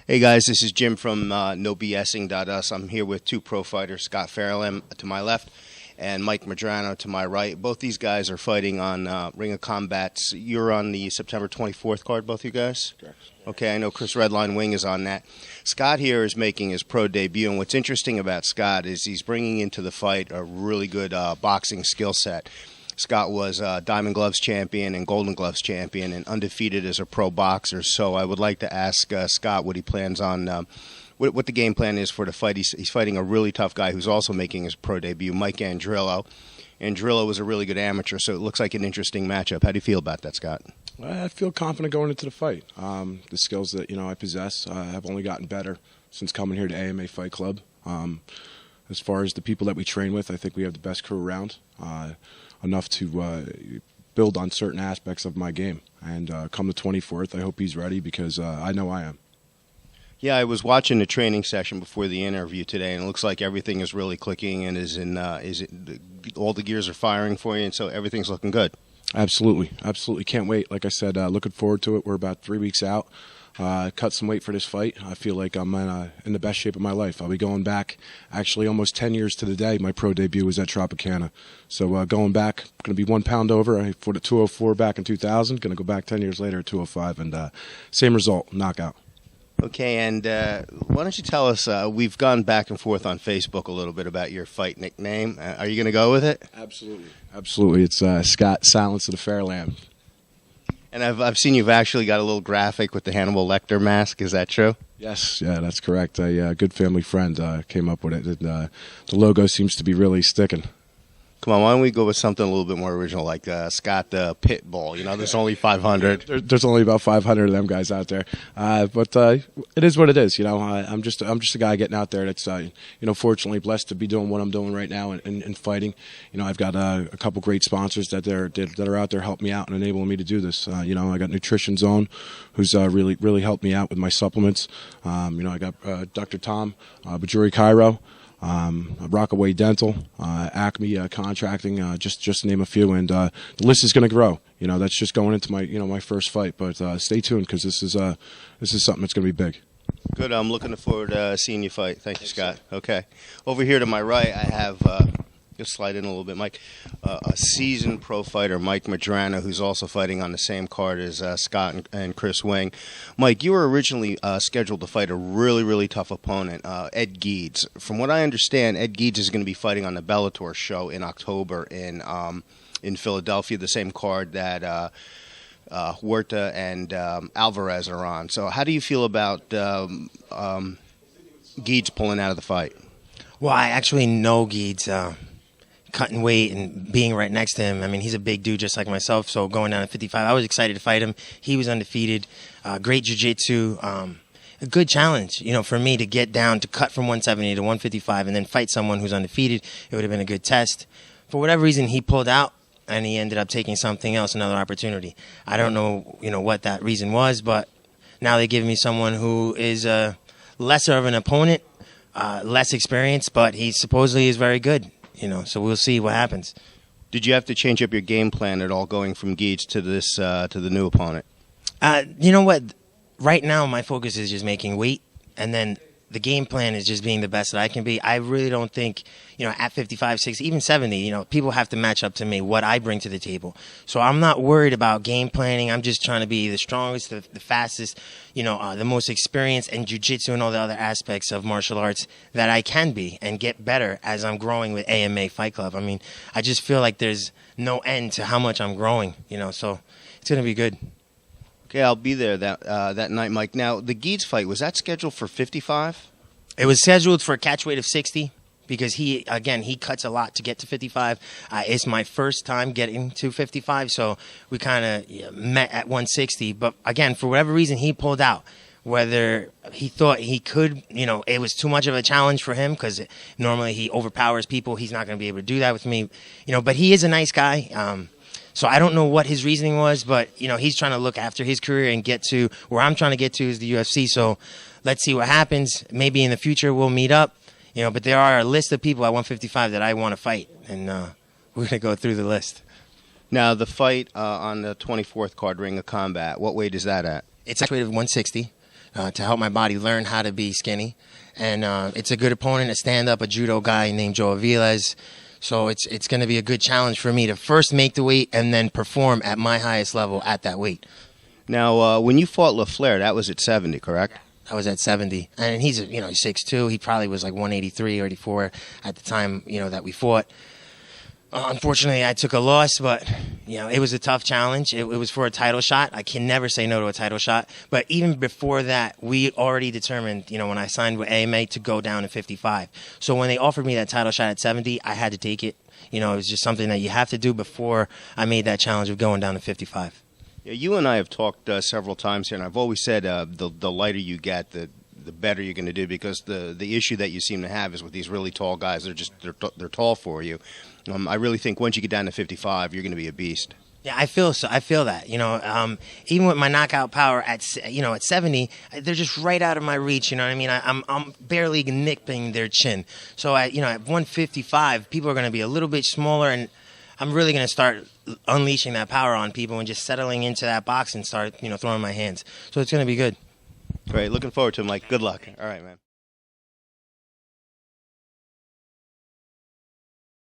Hey guys, this is Jim from NoBSing.us. I'm here with two pro fighters, Scott Fairlamb to my left and Mike Medrano to my right. Both these guys are fighting on Ring of Combat. You're on the September 24th card, both you guys? Correct. Okay, I know Chris Redline Wing is on that. Scott here is making his pro debut, and what's interesting about Scott is he's bringing into the fight a really good boxing skill set. Scott was Diamond Gloves champion and Golden Gloves champion and undefeated as a pro boxer. So I would like to ask Scott what he plans on, what the game plan is for the fight. He's fighting a really tough guy who's also making his pro debut, Mike Andrillo. Andrillo was a really good amateur, so it looks like an interesting matchup. How do you feel about that, Scott? I feel confident going into the fight. The skills that I possess have only gotten better since coming here to AMA Fight Club. As far as the people that we train with, I think we have the best crew around. Enough to build on certain aspects of my game. And come the 24th, I hope he's ready because I know I am. Yeah, I was watching the training session before the interview today, and it looks like everything is really clicking and all the gears are firing for you, and so everything's looking good. Absolutely, absolutely. Can't wait. Like I said, looking forward to it. We're about 3 weeks out. Cut some weight for this fight. I feel like I'm in the best shape of my life. I'll be going back actually almost 10 years to the day. My pro debut was at Tropicana. So going back, going to be 1 pound over. I fought at 204 back in 2000. Going to go back 10 years later at 205, and same result, knockout. Okay, and why don't you tell us, we've gone back and forth on Facebook a little bit about your fight nickname. Are you going to go with it? Absolutely. Absolutely. It's Scott Silence of the Fairlamb. And I've seen you've actually got a little graphic with the Hannibal Lecter mask. Is that true? Yes, yeah, that's correct. A good family friend came up with it. And, the logo seems to be really sticking. Come on, why don't we go with something a little bit more original, like Scott the Pitbull? You know, there's only 500. There's only about 500 of them guys out there, but it is what it is. I'm just a guy getting out there that's fortunately blessed to be doing what I'm doing right now and fighting. I've got a couple great sponsors that are out there helping me out and enabling me to do this. I got Nutrition Zone, who's really helped me out with my supplements. I got Dr. Tom Bajuri Cairo. Rockaway Dental, Acme Contracting, just to name a few, and the list is going to grow. That's just going into my my first fight, but stay tuned because this is something that's going to be big. Good. I'm looking forward to seeing you fight. Thank you, Scott. Okay. Over here to my right, I have just slide in a little bit, Mike. A seasoned pro fighter, Mike Medrano, who's also fighting on the same card as Scott and Chris Wing. Mike, you were originally scheduled to fight a really tough opponent, Ed Geeds. From what I understand, Ed Geeds is going to be fighting on the Bellator show in October in Philadelphia, the same card that Huerta and Alvarez are on. So how do you feel about Geeds pulling out of the fight? Well, I actually know Geeds. Cutting weight and being right next to him. I mean, he's a big dude just like myself, so going down to 55, I was excited to fight him. He was undefeated. Great jiu-jitsu. A good challenge, for me to get down, to cut from 170 to 155 and then fight someone who's undefeated. It would have been a good test. For whatever reason, he pulled out, and he ended up taking something else, another opportunity. I don't know, what that reason was, but now they give me someone who is lesser of an opponent, less experienced, but he supposedly is very good. So we'll see what happens. Did you have to change up your game plan at all, going from Geeds to this to the new opponent? You know what? Right now, my focus is just making weight, and then the game plan is just being the best that I can be. I really don't think, at 55, 60, even 70, people have to match up to me, what I bring to the table. So I'm not worried about game planning. I'm just trying to be the strongest, the fastest, the most experienced in jiu-jitsu and all the other aspects of martial arts that I can be and get better as I'm growing with AMA Fight Club. I mean, I just feel like there's no end to how much I'm growing, so it's going to be good. Okay, I'll be there that night, Mike. Now, the Geeds fight, was that scheduled for 55? It was scheduled for a catch weight of 60 because he cuts a lot to get to 55. It's my first time getting to 55, so we kind of met at 160. But, again, for whatever reason, he pulled out. Whether he thought he could, it was too much of a challenge for him because normally he overpowers people. He's not going to be able to do that with me. But he is a nice guy. So I don't know what his reasoning was, but, he's trying to look after his career and get to where I'm trying to get to is the UFC. So let's see what happens. Maybe in the future we'll meet up, but there are a list of people at 155 that I want to fight, and we're going to go through the list. Now, the fight on the 24th card, Ring of Combat, what weight is that at? It's actually 160. to help my body learn how to be skinny. And it's a good opponent, a stand-up, a judo guy named Joe Aviles. So it's going to be a good challenge for me to first make the weight and then perform at my highest level at that weight. Now, when you fought LaFleur, that was at 70, correct? I was at 70, and he's 6'2". He probably was like 183 or 84 at the time that we fought. Unfortunately, I took a loss, but it was a tough challenge. It was for a title shot. I can never say no to a title shot. But even before that, we already determined, when I signed with AMA, to go down to 55. So when they offered me that title shot at 70, I had to take it. It was just something that you have to do before I made that challenge of going down to 55. Yeah, you and I have talked several times here, and I've always said the lighter you get, the better you're going to do, because the issue that you seem to have is with these really tall guys. They're tall for you. I really think once you get down to 55, you're going to be a beast. Yeah, I feel that. Even with my knockout power at 70, they're just right out of my reach. You know what I mean? I'm barely nipping their chin. So at 155, people are going to be a little bit smaller, and I'm really going to start unleashing that power on people and just settling into that box and start throwing my hands. So it's going to be good. Great. Looking forward to it, Mike. Good luck. All right, man.